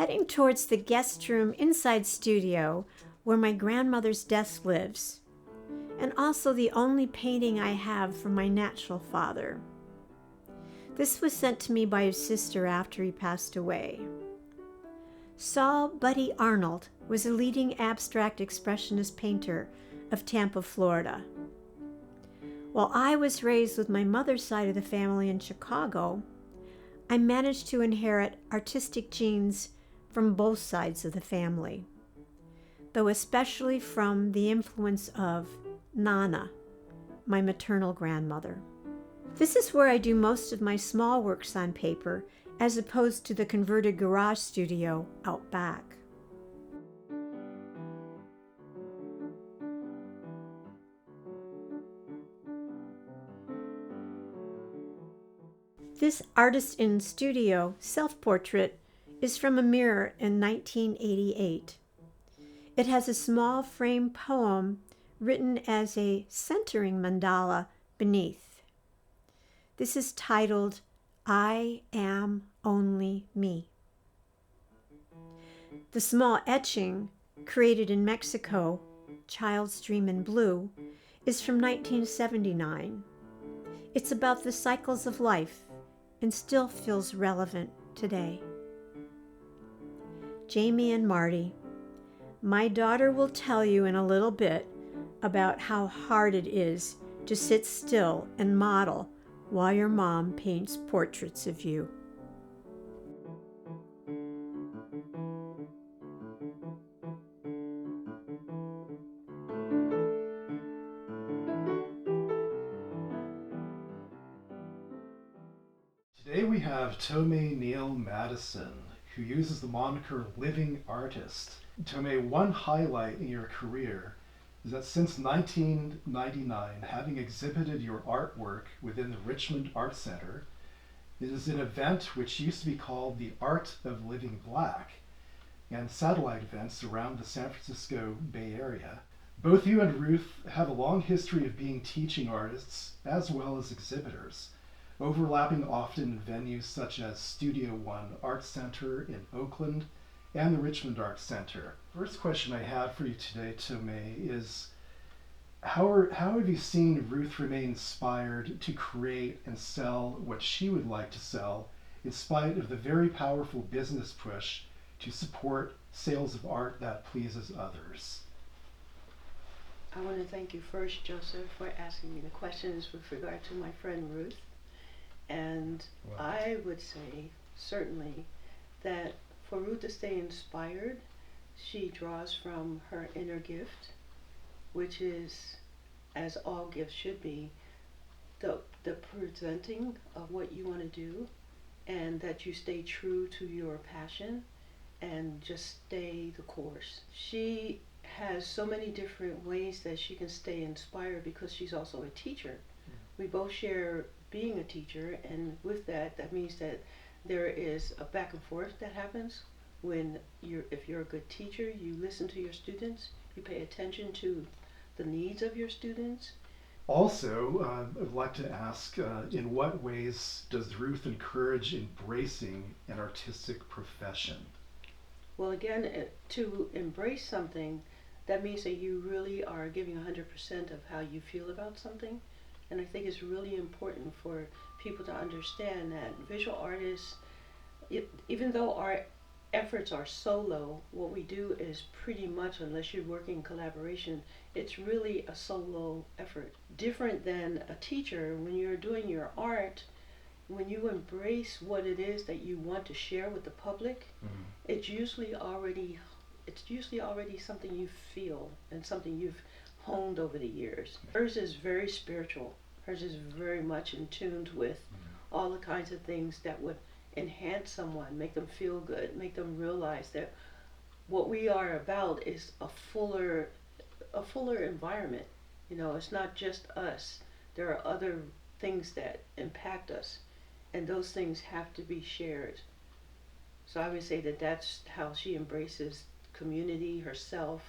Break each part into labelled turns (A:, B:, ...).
A: heading towards the guest room inside studio where my grandmother's desk lives, and also the only painting I have from my natural father. This was sent to me by his sister after he passed away. Saul Buddy Arnold was a leading abstract expressionist painter of Tampa, Florida. While I was raised with my mother's side of the family in Chicago, I managed to inherit artistic genes from both sides of the family, though especially from the influence of Nana, my maternal grandmother. This is where I do most of my small works on paper, as opposed to the converted garage studio out back. This artist in studio self-portrait is from a mirror in 1988. It has a small frame poem written as a centering mandala beneath. This is titled, I Am Only Me. The small etching, created in Mexico, Child's Dream in Blue, is from 1979. It's about the cycles of life and still feels relevant today. Jamie and Marty, my daughter will tell you in a little bit about how hard it is to sit still and model while your mom paints portraits of you.
B: Today we have Tomei Neal Madison, who uses the moniker Living Artist. Tomei, one highlight in your career is that since 1999, having exhibited your artwork within the Richmond Art Center, it is an event which used to be called the Art of Living Black, and satellite events around the San Francisco Bay Area. Both you and Ruth have a long history of being teaching artists as well as exhibitors, overlapping often in venues such as Studio One Art Center in Oakland and the Richmond Art Center. First question I have for you today, Tomei, is how have you seen Ruth remain inspired to create and sell what she would like to sell in spite of the very powerful business push to support sales of art that pleases others?
C: I want to thank you first, Joseph, for asking me the questions with regard to my friend Ruth. And I would say, certainly, that for Ruth to stay inspired, she draws from her inner gift, which is, as all gifts should be, the presenting of what you want to do, and that you stay true to your passion and just stay the course. She has so many different ways that she can stay inspired because she's also a teacher. We both share being a teacher, and with that, that means that there is a back and forth that happens when if you're a good teacher, you listen to your students, you pay attention to the needs of your students.
B: Also, I'd like to ask, in what ways does Ruth encourage embracing an artistic profession?
C: Well, again, to embrace something, that means that you really are giving 100% of how you feel about something. And I think it's really important for people to understand that visual artists, even though our efforts are solo, what we do is pretty much, unless you're working in collaboration, it's really a solo effort. Different than a teacher, when you're doing your art, when you embrace what it is that you want to share with the public, it's usually already something you feel and something you've honed over the years. Hers is very spiritual. Hers is very much in tune with all the kinds of things that would enhance someone, make them feel good, make them realize that what we are about is a fuller environment. You know, it's not just us. There are other things that impact us, and those things have to be shared. So I would say that that's how she embraces community, herself,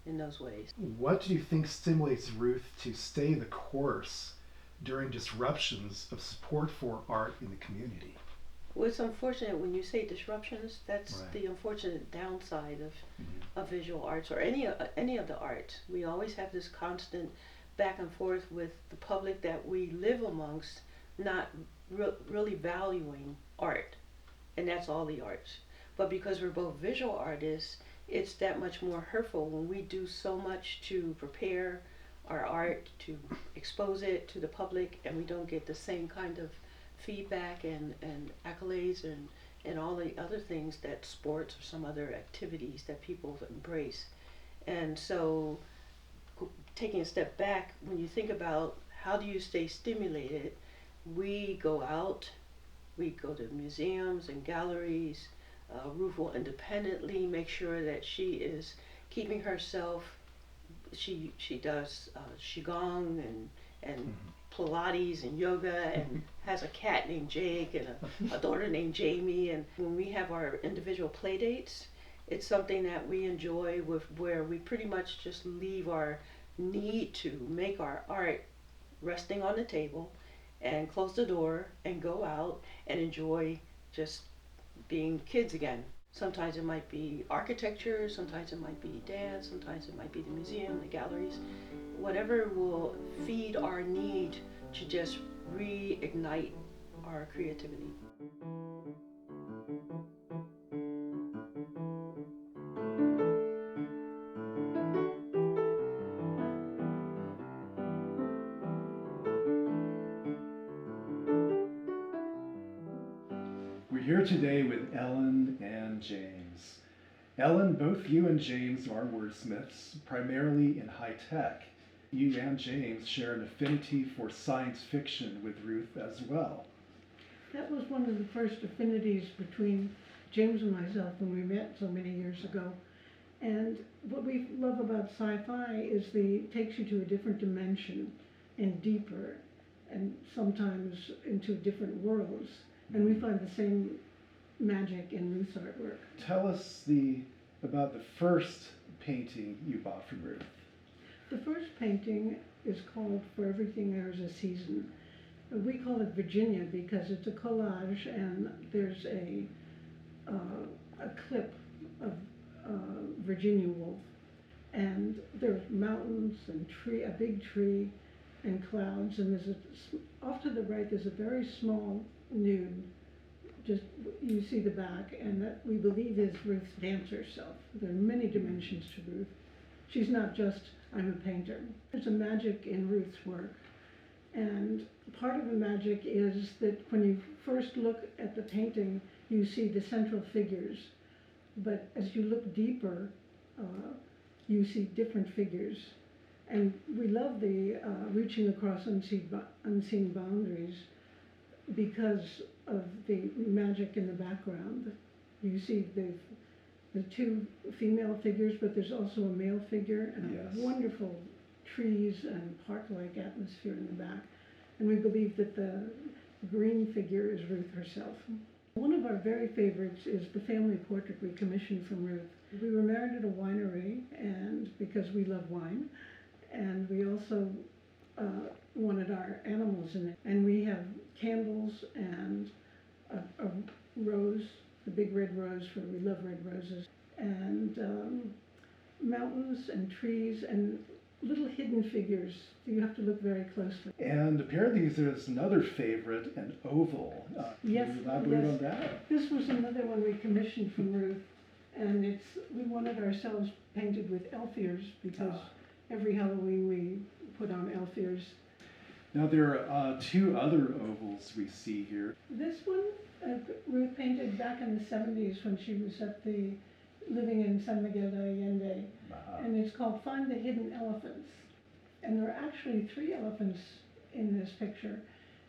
C: in those ways.
B: What do you think stimulates Ruth to stay the course during disruptions of support for art in the community?
C: Well, it's unfortunate when you say disruptions. That's
B: Right.
C: the unfortunate downside
B: Mhm.
C: of visual arts or any of the arts. We always have this constant back and forth with the public that we live amongst, not really valuing art, and that's all the arts. But because we're both visual artists, it's that much more hurtful when we do so much to prepare our art, to expose it to the public, and we don't get the same kind of feedback and accolades and all the other things that sports or some other activities that people embrace. And so, taking a step back, when you think about how do you stay stimulated, we go out, we go to museums and galleries. Ruth will independently make sure that she is keeping herself. She does qigong and Pilates and yoga and has a cat named Jake and a daughter named Jamie. And when we have our individual play dates, it's something that we enjoy with where we pretty much just leave our need to make our art resting on the table and close the door and go out and enjoy just being kids again. Sometimes it might be architecture, sometimes it might be dance, sometimes it might be the museum, the galleries, whatever will feed our need to just reignite our creativity.
B: We're here today with Ellen and James. Ellen, both you and James are wordsmiths, primarily in high tech. You and James share an affinity for science fiction with Ruth as well.
D: That was one of the first affinities between James and myself when we met so many years ago. And what we love about sci-fi is takes you to a different dimension and deeper, and sometimes into different worlds. And we find the same magic in Ruth's artwork.
B: Tell us about the first painting you bought from Ruth.
D: The first painting is called For Everything There's a Season. We call it Virginia because it's a collage, and there's a clip of Virginia Woolf, and there's mountains and a big tree, and clouds, and off to the right there's a very small nude. Just you see the back, and that we believe is Ruth's dancer self. There are many dimensions to Ruth. She's not just I'm a painter. There's a magic in Ruth's work, and part of the magic is that when you first look at the painting, you see the central figures, but as you look deeper, you see different figures. And we love the reaching across unseen boundaries because of the magic in the background. You see the two female figures, but there's also a male figure, and
B: Yes.
D: wonderful trees and park-like atmosphere in the back. And we believe that the green figure is Ruth herself. One of our very favorites is the family portrait we commissioned from Ruth. We were married at a winery, and because we love wine, and we also wanted our animals in it. And we have candles and a rose, the big red rose, for we love red roses, and mountains and trees and little hidden figures. You have to look very closely.
B: And apparently there's another favorite, an oval.
D: Yes,
B: Can you elaborate
D: yes.
B: on that?
D: This was another one we commissioned from Ruth, and we wanted ourselves painted with elf ears because every Halloween we put on elf ears.
B: Now there are two other ovals we see here.
D: This one Ruth painted back in the 70s when she was living in San Miguel de Allende, and it's called Find the Hidden Elephants. And there are actually 3 elephants in this picture,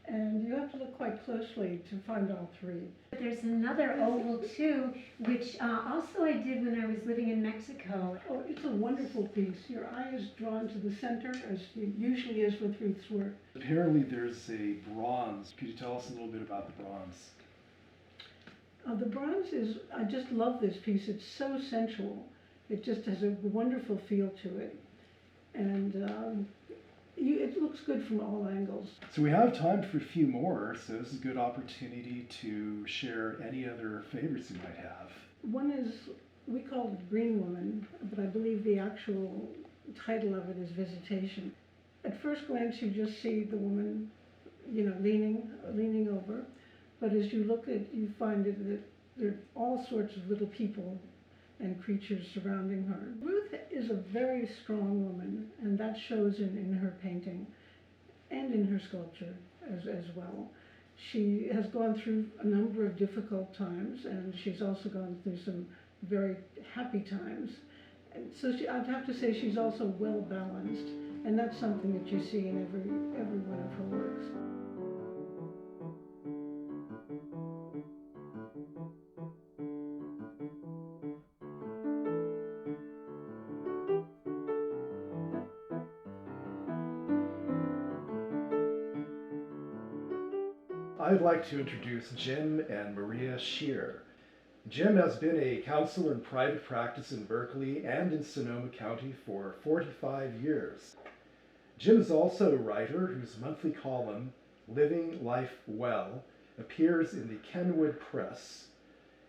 D: and you have to look quite closely to find all 3.
A: There's another oval too, which also I did when I was living in Mexico.
D: Oh, it's a wonderful piece. Your eye is drawn to the center, as it usually is with Ruth's work.
B: Apparently there's a bronze. Could you tell us a little bit about the bronze?
D: The bronze I just love this piece. It's so sensual. It just has a wonderful feel to it. And It looks good from all angles.
B: So we have time for a few more, so this is a good opportunity to share any other favorites you might have.
D: One is, we call it Green Woman, but I believe the actual title of it is Visitation. At first glance, you just see the woman, leaning over, but as you look at, you find that there are all sorts of little people and creatures surrounding her. Ruth is a very strong woman, and that shows in her painting and in her sculpture as well. She has gone through a number of difficult times, and she's also gone through some very happy times. And so I'd have to say she's also well balanced, and that's something that you see in every one of her works.
B: I'd like to introduce Jim and Maria Shear. Jim has been a counselor in private practice in Berkeley and in Sonoma County for 45 years. Jim is also a writer whose monthly column, Living Life Well, appears in the Kenwood Press.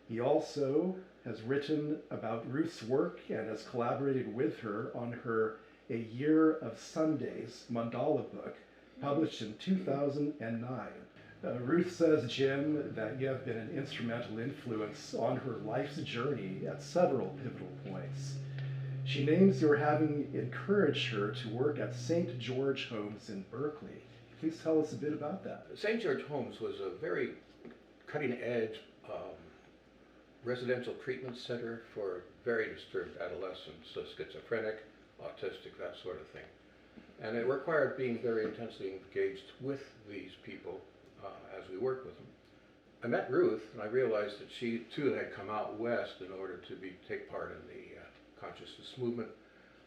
B: He also has written about Ruth's work and has collaborated with her on her A Year of Sundays mandala book, published in 2009. Ruth says, Jim, that you have been an instrumental influence on her life's journey at several pivotal points. She names your having encouraged her to work at St. George Homes in Berkeley. Please tell us a bit about that.
E: St. George Homes was a very cutting-edge residential treatment center for very disturbed adolescents, so schizophrenic, autistic, that sort of thing. And it required being very intensely engaged with these people as we worked with them. I met Ruth, and I realized that she too had come out west in order to take part in the consciousness movement.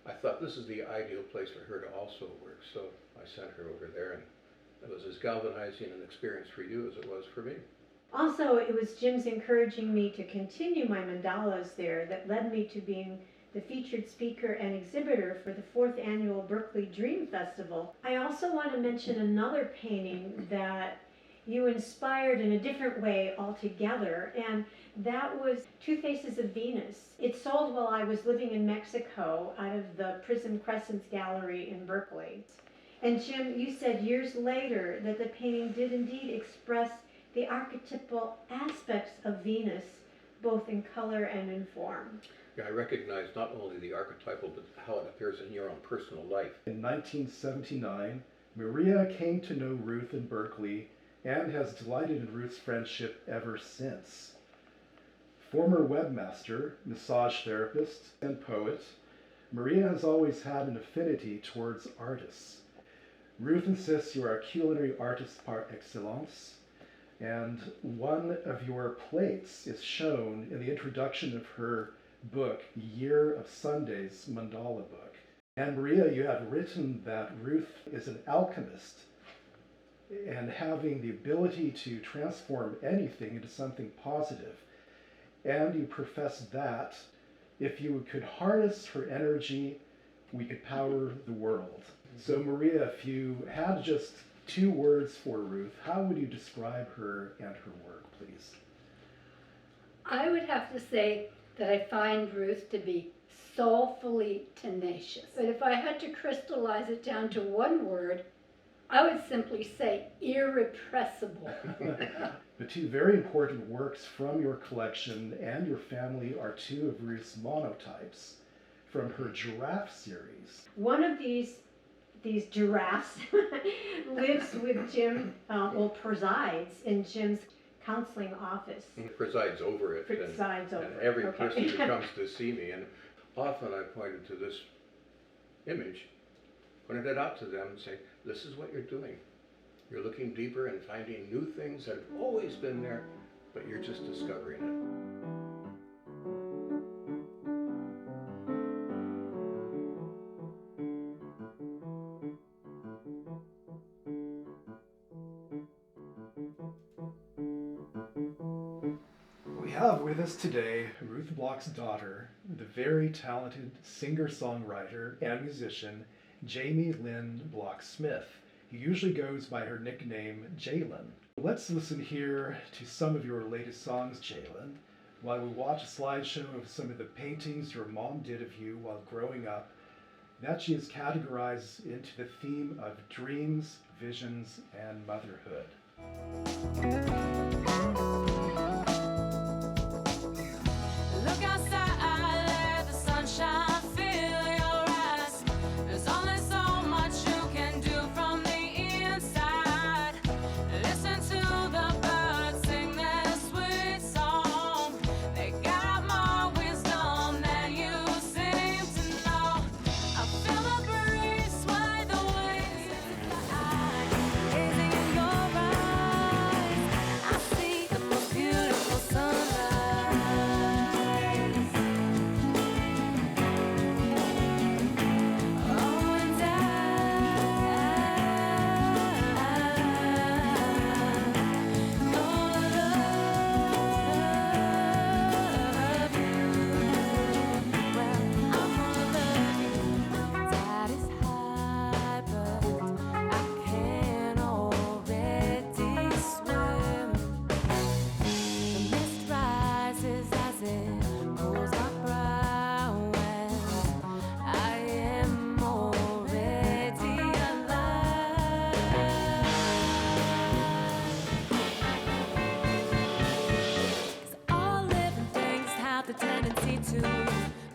E: I thought this is the ideal place for her to also work, so I sent her over there, and it was as galvanizing an experience for you as it was for me.
A: Also, it was Jim's encouraging me to continue my mandalas there that led me to being the featured speaker and exhibitor for the 4th annual Berkeley Dream Festival. I also want to mention another painting that you inspired in a different way altogether, and that was Two Faces of Venus. It sold while I was living in Mexico out of the Prism Crescents Gallery in Berkeley. And Jim, you said years later that the painting did indeed express the archetypal aspects of Venus, both in color and in form.
E: Yeah, I recognize not only the archetypal, but how it appears in your own personal life.
B: In 1979, Maria came to know Ruth in Berkeley and has delighted in Ruth's friendship ever since. Former webmaster, massage therapist, and poet, Maria has always had an affinity towards artists. Ruth insists you are a culinary artist par excellence, and one of your plates is shown in the introduction of her book, Year of Sundays mandala book. And Maria, you have written that Ruth is an alchemist, and having the ability to transform anything into something positive. And you profess that if you could harness her energy, we could power the world. So Maria, if you had just 2 words for Ruth, how would you describe her and her work, please?
F: I would have to say that I find Ruth to be soulfully tenacious. But if I had to crystallize it down to 1 word, I would simply say irrepressible.
B: The 2 very important works from your collection and your family are 2 of Ruth's monotypes from her giraffe series.
A: One of these giraffes lives with Jim, presides in Jim's counseling office.
E: Presides over it.
A: Presides over
E: and
A: it.
E: every
A: Okay.
E: person who comes to see me, and often I pointed to this image, pointed it out to them and say, this is what you're doing. You're looking deeper and finding new things that have always been there, but you're just discovering it.
B: We have with us today Ruth Bloch's daughter, the very talented singer-songwriter and musician Jamie Lynn Block-Smith, who usually goes by her nickname Jalen. Let's listen here to some of your latest songs, Jalen, while we watch a slideshow of some of the paintings your mom did of you while growing up that she has categorized into the theme of dreams, visions, and motherhood.
G: Look outside, let the sunshine fill your eyes. There's only so much you can do from the inside. Listen to the birds sing their sweet song. They got more wisdom than you seem to know. I feel the breeze sway the waves in the eye. Gazing in your eyes, I see the most beautiful sunrise. Oh, and tide is high, but I can already swim. The mist rises as it cools my brow, and I am already alive. 'Cause all living things have the tendency to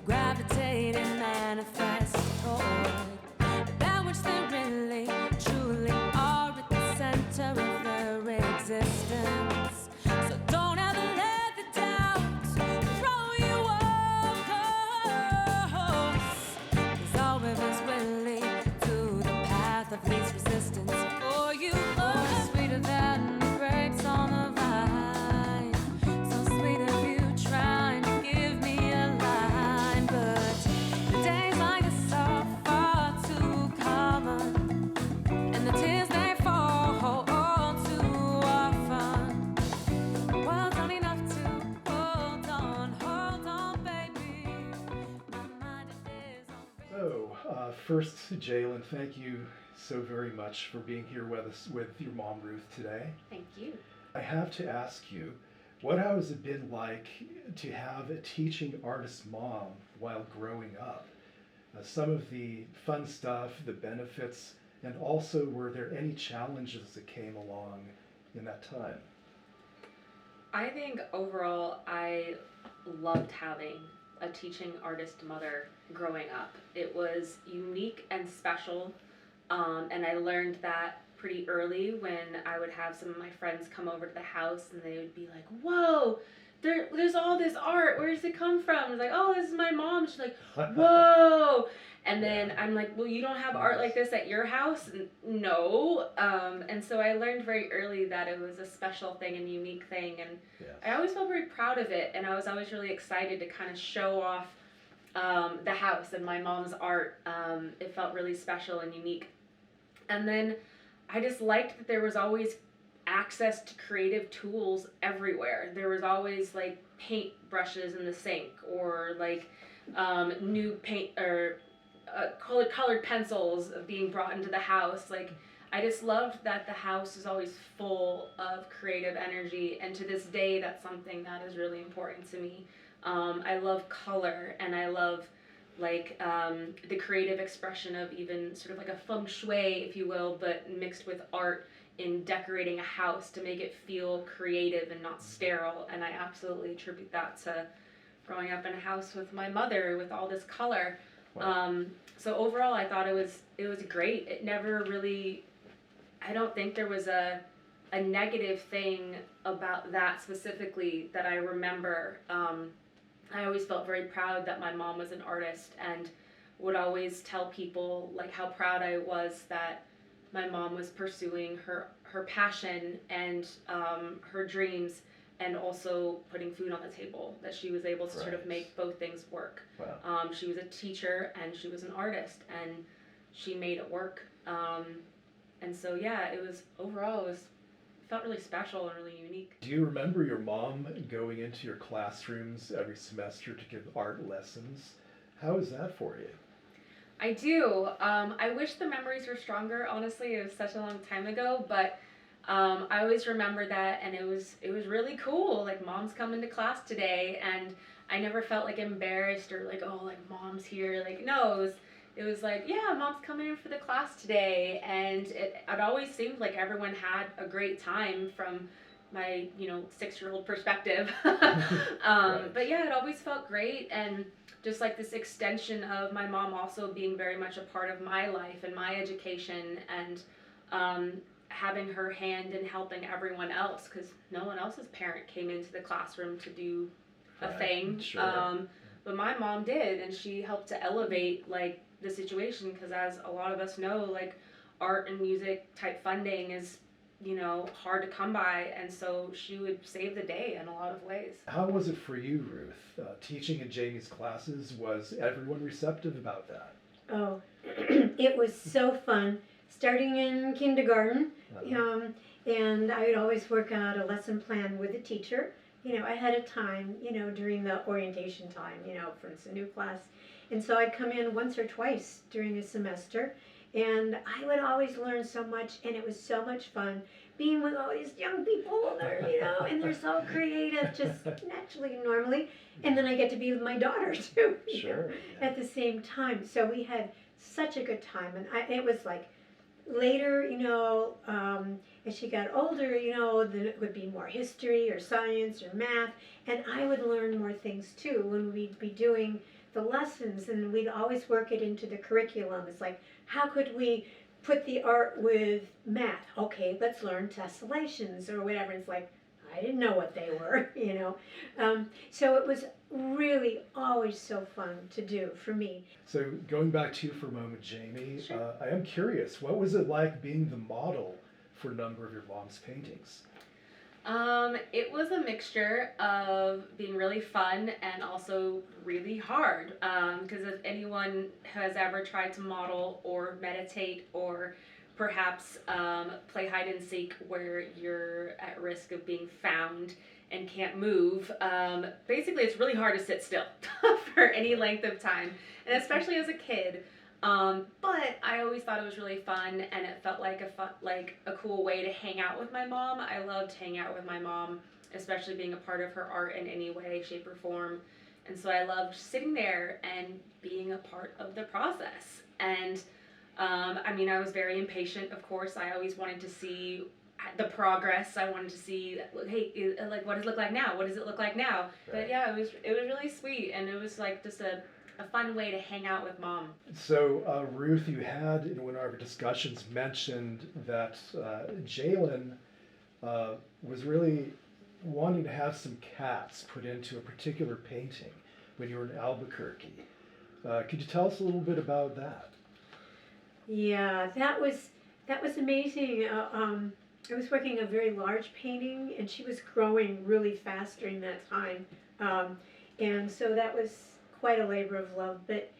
G: gravitate and manifest toward that which they really, truly are at the center of their existence. So don't ever let the doubts throw you off course. 'Cause all rivers will lead to the path of least resistance for you. Oh, sweeter than the grapes on the vine. So sweet of you trying to give me a line, but the days like this are far too common, and the tears they fall all too often. Well, not enough to hold on, baby. My mind is already.
B: So, first, Jalen, thank you so very much for being here with us, with your mom, Ruth, today.
H: Thank you.
B: I have to ask you, what has it been like to have a teaching artist mom while growing up? Some of the fun stuff, the benefits, and also were there any challenges that came along in that time?
H: I think overall I loved having a teaching artist mother growing up. It was unique and special, and I learned that pretty early when I would have some of my friends come over to the house and they would be like, "Whoa, there's all this art. Where does it come from?" I was like, "Oh, this is my mom." She's like, "Whoa." And then I'm like, "Well, you don't have art like this at your house?" No. And so I learned very early that it was a special thing and unique thing. And
B: Yes.
H: I always felt very proud of it. And I was always really excited to kind of show off the house and my mom's art. It felt really special and unique. And then I just liked that there was always access to creative tools everywhere. There was always like paint brushes in the sink, or like new paint or colored pencils being brought into the house. Like, I just loved that the house is always full of creative energy, and to this day that's something that is really important to me. I love color, and I love like the creative expression of even sort of like a feng shui, if you will, but mixed with art in decorating a house to make it feel creative and not sterile. And I absolutely attribute that to growing up in a house with my mother with all this color.
B: Wow.
H: So overall I thought it was great. It never really, I don't think there was a negative thing about that specifically that I remember. I always felt very proud that my mom was an artist, and would always tell people like how proud I was that my mom was pursuing her passion and her dreams, and also putting food on the table, that she was able to sort of
B: Right.
H: make both things work.
B: Wow.
H: She was a teacher and she was an artist, and she made it work. And so yeah, it felt really special and really unique.
B: Do you remember your mom going into your classrooms every semester to give art lessons? How is that for you?
H: I do. I wish the memories were stronger. Honestly, it was such a long time ago, but I always remember that, and it was really cool. Like, mom's coming to class today, and I never felt like embarrassed or like, oh, like mom's here. Like, no, it was like, yeah, mom's coming in for the class today, and it always seemed like everyone had a great time from my 6-year-old perspective.
B: Right.
H: But yeah, it always felt great, and just like this extension of my mom also being very much a part of my life and my education, and having her hand in helping everyone else, because no one else's parent came into the classroom to do a
B: Right.
H: thing.
B: Sure.
H: But my mom did, and she helped to elevate like the situation, because as a lot of us know, like art and music type funding is hard to come by, and so she would save the day in a lot of ways.
B: How was it for you, Ruth? Teaching in Jamie's classes, was everyone receptive about that?
A: Oh, it was so fun. Starting in kindergarten, and I would always work out a lesson plan with the teacher, ahead of time, during the orientation time, for instance, a new class. And so I'd come in once or twice during a semester, and I would always learn so much, and it was so much fun being with all these young people, and and they're so creative, just naturally, normally. And then I get to be with my daughter too,
B: Sure.
A: at the same time. So we had such a good time, and it was like later, as she got older, then it would be more history or science or math, and I would learn more things too when we'd be doing the lessons, and we'd always work it into the curriculum. It's like, how could we put the art with math? Okay, let's learn tessellations or whatever. It's like, I didn't know what they were, So it was really always so fun to do for me.
B: So going back to you for a moment, Jamie,
H: Sure.
B: I am curious, what was it like being the model for a number of your mom's paintings?
H: It was a mixture of being really fun and also really hard. Because if anyone has ever tried to model or meditate or perhaps play hide and seek where you're at risk of being found and can't move, basically it's really hard to sit still for any length of time, and especially as a kid. But I always thought it was really fun, and it felt like a cool way to hang out with my mom. I loved hanging out with my mom, especially being a part of her art in any way, shape, or form. And so I loved sitting there and being a part of the process. And I was very impatient, of course. I always wanted to see the progress. I wanted to see, hey, like, what does it look like now? What does it look like now?
B: Right.
H: But yeah, it was really sweet, and it was like just a fun way to hang out with mom.
B: So, Ruth, you had in one of our discussions mentioned that Jalen was really wanting to have some cats put into a particular painting when you were in Albuquerque. Could you tell us a little bit about that?
A: Yeah, that was amazing. I was working a very large painting, and she was growing really fast during that time, and so that was quite a labor of love. But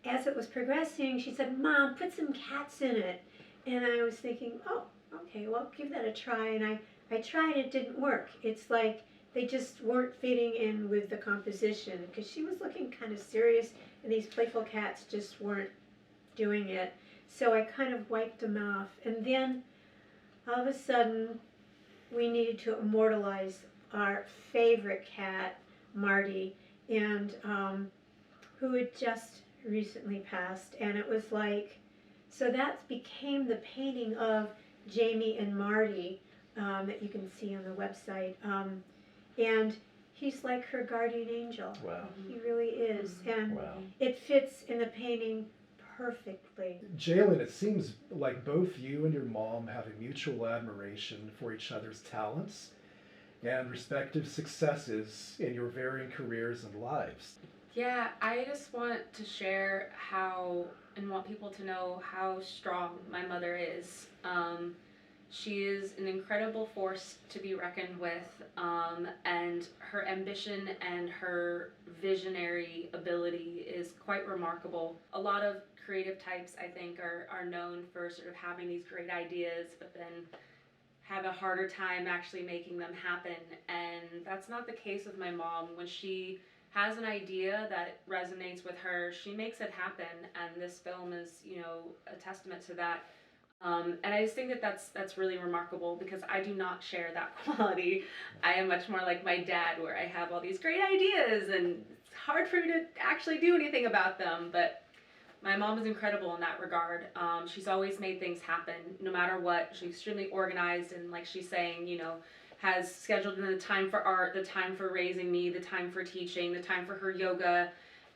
A: as it was progressing, she said, "Mom, put some cats in it," and I was thinking, "Oh, okay, well, give that a try." And I tried. It didn't work. It's like they just weren't fitting in with the composition, because she was looking kind of serious, and these playful cats just weren't doing it. So I kind of wiped them off, and then all of a sudden we needed to immortalize our favorite cat, Marty, and who had just recently passed. And it was like, so that became the painting of Jamie and Marty that you can see on the website, and he's like her guardian angel.
B: Wow.
A: He really is, and
B: Wow.
A: it fits in the painting perfectly.
B: Jalen, it seems like both you and your mom have a mutual admiration for each other's talents and respective successes in your varying careers and lives.
H: Yeah, I just want to share how, and want people to know how strong my mother is. She is an incredible force to be reckoned with, and her ambition and her visionary ability is quite remarkable. A lot of creative types, I think, are known for sort of having these great ideas, but then have a harder time actually making them happen. And that's not the case with my mom. When she has an idea that resonates with her, she makes it happen, and this film is, a testament to that. And I just think that that's really remarkable, because I do not share that quality. I am much more like my dad, where I have all these great ideas, and it's hard for me to actually do anything about them. But my mom is incredible in that regard. She's always made things happen, no matter what. She's extremely organized, and like she's saying, has scheduled in the time for art, the time for raising me, the time for teaching, the time for her yoga,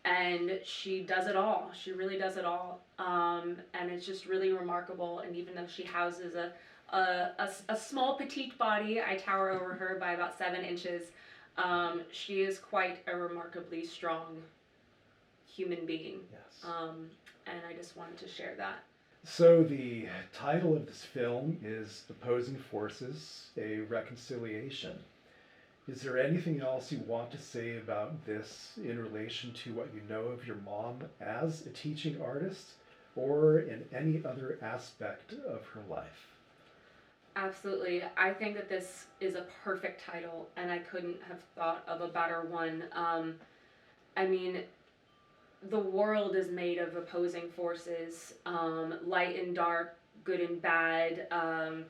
H: and she does it all. She really does it all, and it's just really remarkable. And even though she houses a small petite body, I tower over her by about 7 inches. She is quite a remarkably strong human being.
B: Yes.
H: And I just wanted to share that.
B: So the title of this film is Opposing Forces, a Reconciliation. Is there anything else you want to say about this in relation to what you know of your mom as a teaching artist, or in any other aspect of her life?
H: Absolutely. I think that this is a perfect title, and I couldn't have thought of a better one. I mean, the world is made of opposing forces, light and dark, good and bad, the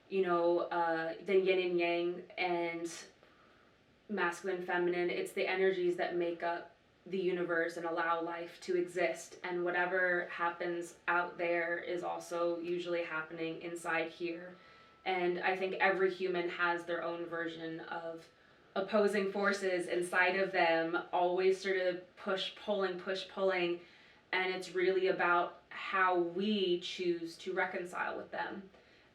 H: yin and yang, and masculine, feminine. It's the energies that make up the universe and allow life to exist. And whatever happens out there is also usually happening inside here. And I think every human has their own version of opposing forces inside of them, always sort of push, pulling. And it's really about how we choose to reconcile with them.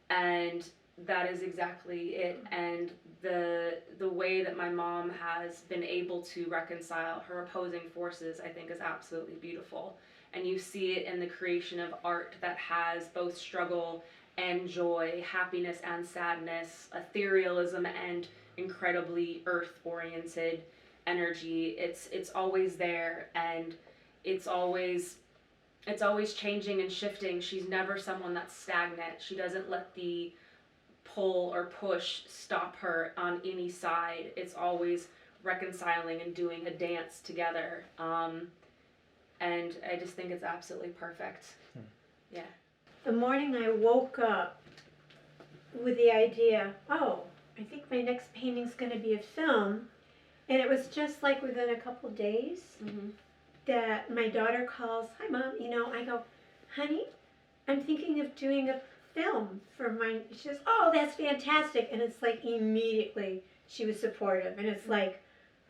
H: And that is exactly it. And the way that my mom has been able to reconcile her opposing forces, I think, is absolutely beautiful. And you see it in the creation of art that has both struggle and joy, happiness and sadness, etherealism and incredibly earth-oriented energy. It's always there, and it's always changing and shifting. She's never someone that's stagnant. She doesn't let the pull or push stop her on any side. It's always reconciling and doing a dance together. And I just think it's absolutely perfect. Yeah.
A: The morning I woke up with the idea, oh, I think my next painting's going to be a film. And it was just like within a couple days that my daughter calls, hi Mom, I go, honey, I'm thinking of doing a film for my, she says, oh, that's fantastic. And it's like immediately she was supportive. And it's like,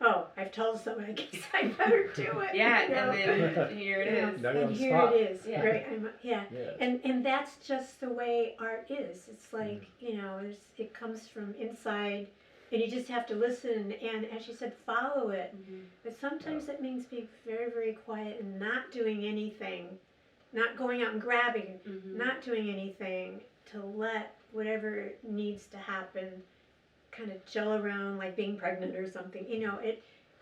A: oh, I've told someone, I guess I better do it.
H: Yeah, and then here it is.
B: Now you're on
A: And
B: the
A: here
B: spot.
A: it is.
H: Yeah.
A: Right.
B: Yeah.
A: And that's just the way art is. It's like, it comes from inside, and you just have to listen and, as you said, follow it. But sometimes it means being very, very quiet and not doing anything, not going out and grabbing, not doing anything, to let whatever needs to happen kind of gel around like being pregnant or something,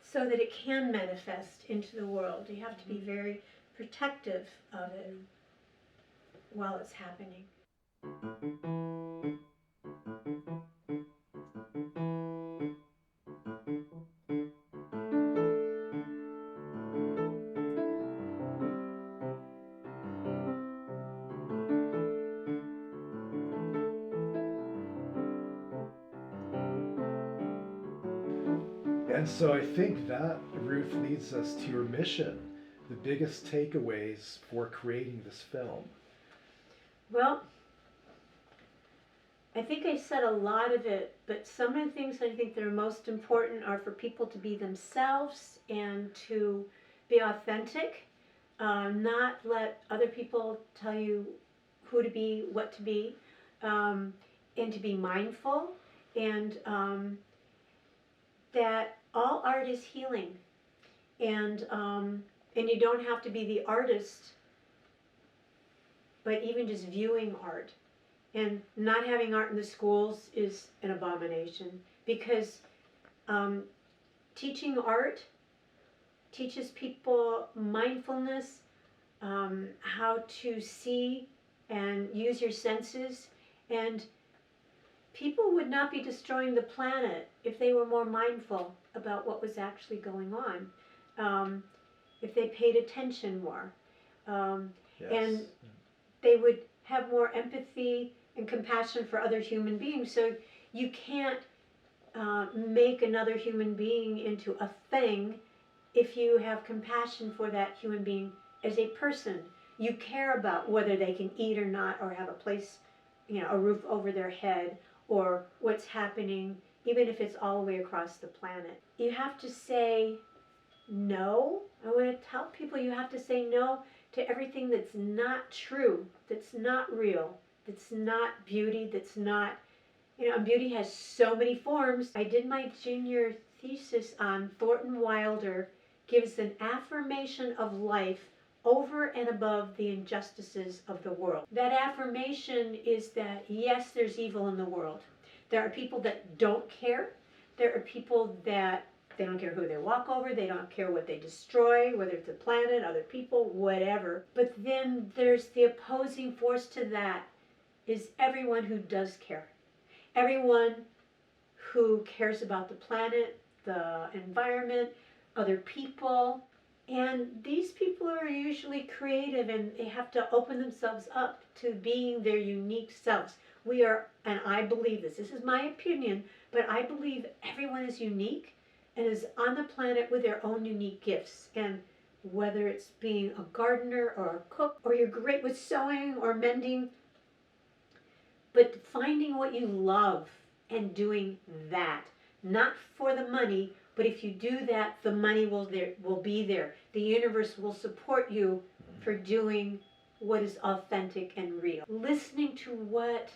A: so that it can manifest into the world. You have to be very protective of it while it's happening.
B: And so I think that, Ruth, leads us to your mission, the biggest takeaways for creating this film.
A: Well, I think I said a lot of it, but some of the things I think that are most important are for people to be themselves and to be authentic, not let other people tell you who to be, what to be, and to be mindful, and that all art is healing, and you don't have to be the artist, but even just viewing art. And not having art in the schools is an abomination, because teaching art teaches people mindfulness, how to see and use your senses, and people would not be destroying the planet if they were more mindful. about what was actually going on, if they paid attention more,
B: Yes.
A: and they would have more empathy and compassion for other human beings. So you can't make another human being into a thing if you have compassion for that human being as a person. You care about whether they can eat or not, or have a place, a roof over their head, or what's happening, even if it's all the way across the planet. You have to say no. I want to tell people you have to say no to everything that's not true, that's not real, that's not beauty, that's not, and beauty has so many forms. I did my junior thesis on Thornton Wilder gives an affirmation of life over and above the injustices of the world. That affirmation is that, yes, there's evil in the world. There are people that don't care. There are people that they don't care who they walk over. They don't care what they destroy, whether it's a planet, other people, whatever. But then there's the opposing force to that is everyone who does care. Everyone who cares about the planet, the environment, other people. And these people are usually creative, and they have to open themselves up to being their unique selves. We are, and I believe this is my opinion, but I believe everyone is unique and is on the planet with their own unique gifts. And whether it's being a gardener or a cook, or you're great with sewing or mending, but finding what you love and doing that, not for the money, but if you do that, the money will be there. The universe will support you for doing what is authentic and real. Listening to what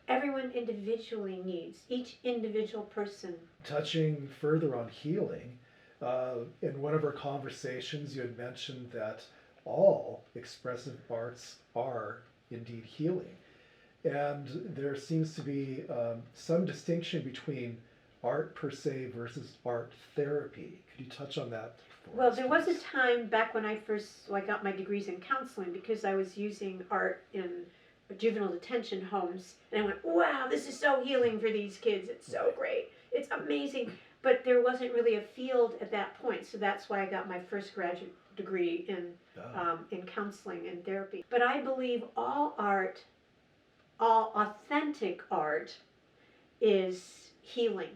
A: everyone individually needs, each individual person.
B: Touching further on healing, in one of our conversations, you had mentioned that all expressive arts are indeed healing. And there seems to be some distinction between art per se versus art therapy. Could you touch on that for
A: Well,
B: us,
A: there was a
B: please?
A: time back when I got my degrees in counseling, because I was using art in juvenile detention homes, and I went, wow, this is so healing for these kids. It's so great. It's amazing. But there wasn't really a field at that point, so that's why I got my first graduate degree in counseling and therapy. But I believe all authentic art is healing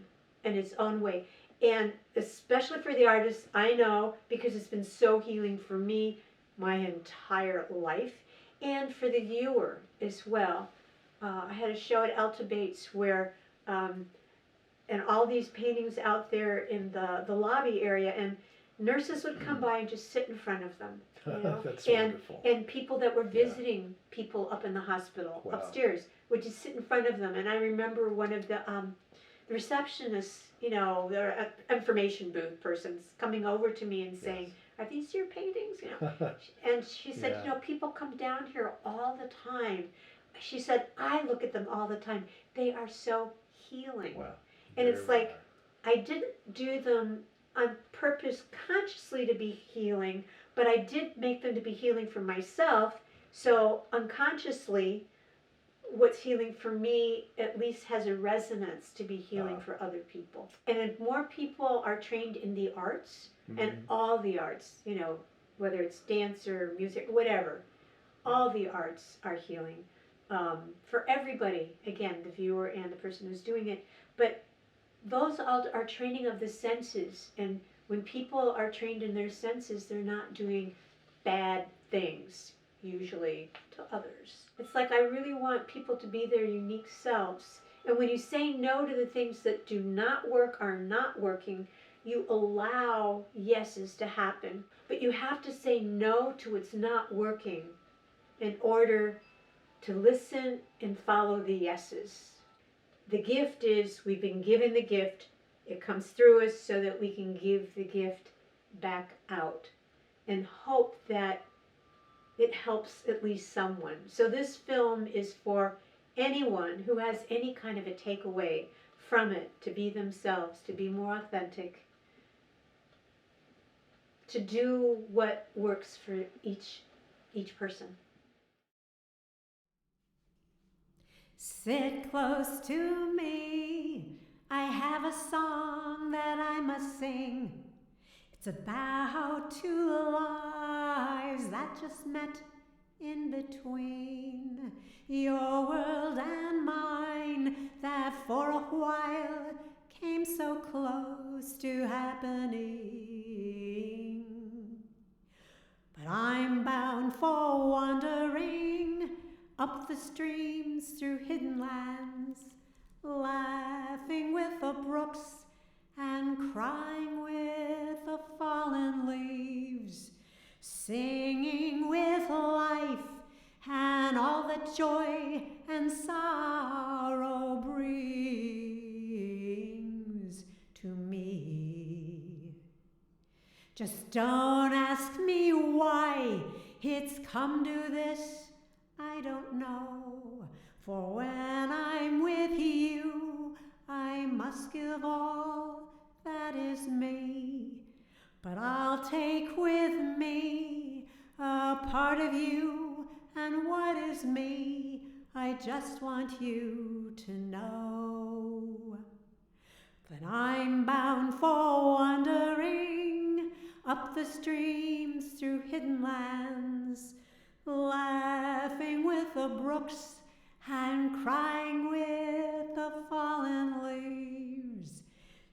A: in its own way. And especially for the artists, I know, because it's been so healing for me my entire life, and for the viewer as well. I had a show at Alta Bates where, and all these paintings out there in the lobby area, and nurses would come by and just sit in front of them.
B: That's
A: and
B: wonderful.
A: and people that were visiting people up in the hospital upstairs would just sit in front of them. And I remember one of the receptionists, the information booth persons, coming over to me and saying, "Are these your paintings?" And she said, people come down here all the time. She said, "I look at them all the time. They are so healing."
B: Wow.
A: And it's like, I didn't do them on purpose consciously to be healing, but I did make them to be healing for myself. So unconsciously, what's healing for me at least has a resonance to be healing for other people. And if more people are trained in the arts, and all the arts, whether it's dance or music, whatever, all the arts are healing for everybody. Again, the viewer and the person who's doing it. But those all are training of the senses, and when people are trained in their senses, they're not doing bad things usually to others. It's like, I really want people to be their unique selves, and when you say no to the things that do not work, are not working, you allow yeses to happen. But you have to say no to what's not working in order to listen and follow the yeses. The gift is, we've been given the gift. It comes through us so that we can give the gift back out and hope that it helps at least someone. So this film is for anyone who has any kind of a takeaway from it, to be themselves, to be more authentic, to do what works for each person.
G: Sit close to me,
A: I have a song that I must sing. It's about two lives that just met in between, your world and mine, that for a while came so close to happening. But I'm bound for wandering up the streams through hidden lands, laughing with the brooks and crying with the fallen leaves, singing with life and all that joy and sorrow brings to me. Just don't ask me why it's come to this, I don't know. For when I'm with you, I must give all that is me. But I'll take with me a part of you, and what is me, I just want you to know. That I'm bound for wandering up the streams through hidden lands, laughing with the brooks and crying with the fallen leaves,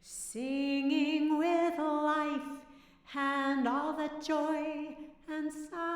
A: singing with life and all that joy and sorrow